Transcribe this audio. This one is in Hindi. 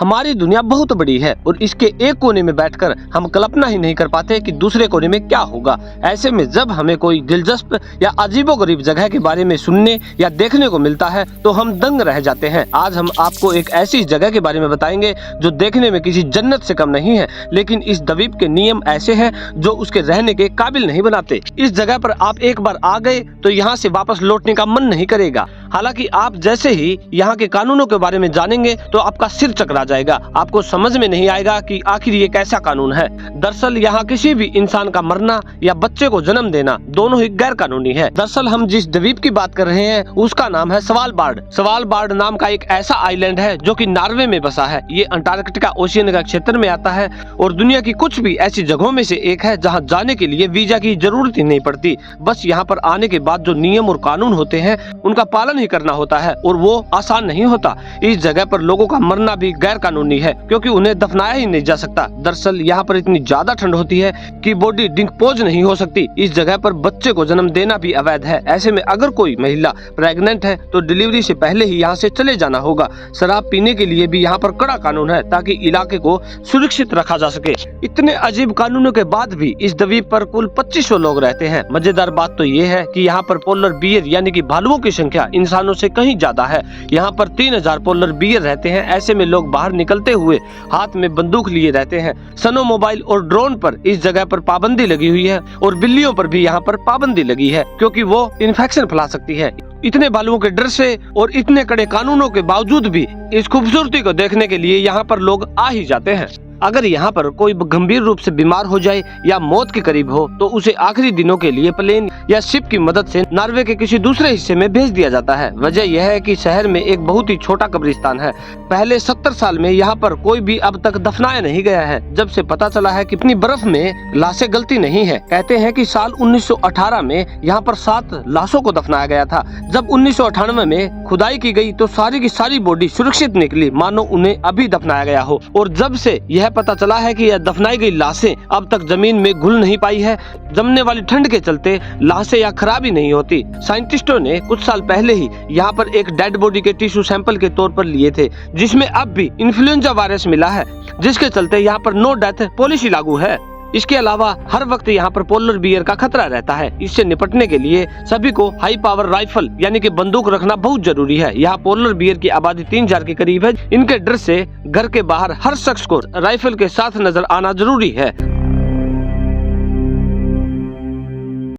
हमारी दुनिया बहुत बड़ी है और इसके एक कोने में बैठकर हम कल्पना ही नहीं कर पाते कि दूसरे कोने में क्या होगा। ऐसे में जब हमें कोई दिलचस्प या अजीबोगरीब जगह के बारे में सुनने या देखने को मिलता है तो हम दंग रह जाते हैं। आज हम आपको एक ऐसी जगह के बारे में बताएंगे जो देखने में किसी जन्नत से कम नहीं है, लेकिन इस द्वीप के नियम ऐसे हैं जो उसके रहने के काबिल नहीं बनाते। इस जगह पर आप एक बार आ गए तो यहाँ से वापस लौटने का मन नहीं करेगा। हालांकि आप जैसे ही यहाँ के कानूनों के बारे में जानेंगे तो आपका सिर चकरा जाएगा। आपको समझ में नहीं आएगा कि आखिर ये कैसा कानून है। दरअसल यहाँ किसी भी इंसान का मरना या बच्चे को जन्म देना दोनों ही गैर कानूनी है। दरअसल हम जिस द्वीप की बात कर रहे हैं उसका नाम है सवालबार्ड। सवालबार्ड नाम का एक ऐसा आइलैंड है जो कि नॉर्वे में बसा है। ये अंटार्कटिका ओशियन का क्षेत्र में आता है और दुनिया की कुछ भी ऐसी जगहों में से एक है जहाँ जाने के लिए वीजा की जरूरत ही नहीं पड़ती। बस यहाँ पर आने के बाद जो नियम और कानून होते हैं उनका पालन ही करना होता है और वो आसान नहीं होता। इस जगह पर लोगों का मरना भी गैर कानूनी है क्योंकि उन्हें दफनाया ही नहीं जा सकता। दरअसल यहाँ पर इतनी ज्यादा ठंड होती है कि बॉडी डिकम्पोज नहीं हो सकती। इस जगह पर बच्चे को जन्म देना भी अवैध है। ऐसे में अगर कोई महिला प्रेग्नेंट है तो डिलीवरी से पहले ही यहाँ से चले जाना होगा। शराब पीने के लिए भी यहाँ पर कड़ा कानून है ताकि इलाके को सुरक्षित रखा जा सके। इतने अजीब कानूनों के बाद भी इस द्वीप पर कुल 2500 लोग रहते हैं। मजेदार बात तो ये है कि यहाँ पर पोलर बियर यानी कि भालुओं की संख्या इंसानों से कहीं ज्यादा है। यहाँ पर 3000 पोलर बियर रहते हैं। ऐसे में लोग बाहर निकलते हुए हाथ में बंदूक लिए रहते हैं। स्नो मोबाइल और ड्रोन पर इस जगह पर पाबंदी लगी हुई है और बिल्लियों पर भी यहाँ पर पाबंदी लगी है क्योंकि वो इन्फेक्शन फैला सकती है। इतने भालुओं के डर से और इतने कड़े कानूनों के बावजूद भी इस खूबसूरती को देखने के लिए यहाँ पर लोग आ ही जाते हैं। अगर यहाँ पर कोई गंभीर रूप से बीमार हो जाए या मौत के करीब हो तो उसे आखिरी दिनों के लिए प्लेन या शिप की मदद से नॉर्वे के किसी दूसरे हिस्से में भेज दिया जाता है। वजह यह है कि शहर में एक बहुत ही छोटा कब्रिस्तान है। पहले 70 साल में यहाँ पर कोई भी अब तक दफनाया नहीं गया है। जब से पता चला है कि इतनी बर्फ में लाशें गलती नहीं है। कहते हैं कि साल 1918 में यहाँ पर 7 लाशों को दफनाया गया था। जब 1998 में खुदाई की गई तो सारी की सारी बॉडी सुरक्षित निकली, मानो उन्हें अभी दफनाया गया हो। और जब से यह पता चला है कि यह दफनाई गई लाशें अब तक जमीन में घुल नहीं पाई है। जमने वाली ठंड के चलते लाशें या खराबी नहीं होती। साइंटिस्टों ने कुछ साल पहले ही यहाँ पर एक डेड बॉडी के टिश्यू सैंपल के तौर पर लिए थे जिसमें अब भी इन्फ्लुएंजा वायरस मिला है, जिसके चलते यहाँ पर नो डेथ पॉलिसी लागू है। इसके अलावा हर वक्त यहाँ पर पोलर बियर का खतरा रहता है। इससे निपटने के लिए सभी को हाई पावर राइफल यानी कि बंदूक रखना बहुत जरूरी है। यहाँ पोलर बियर की आबादी 3000 के करीब है। इनके डर से घर के बाहर हर शख्स को राइफल के साथ नजर आना जरूरी है।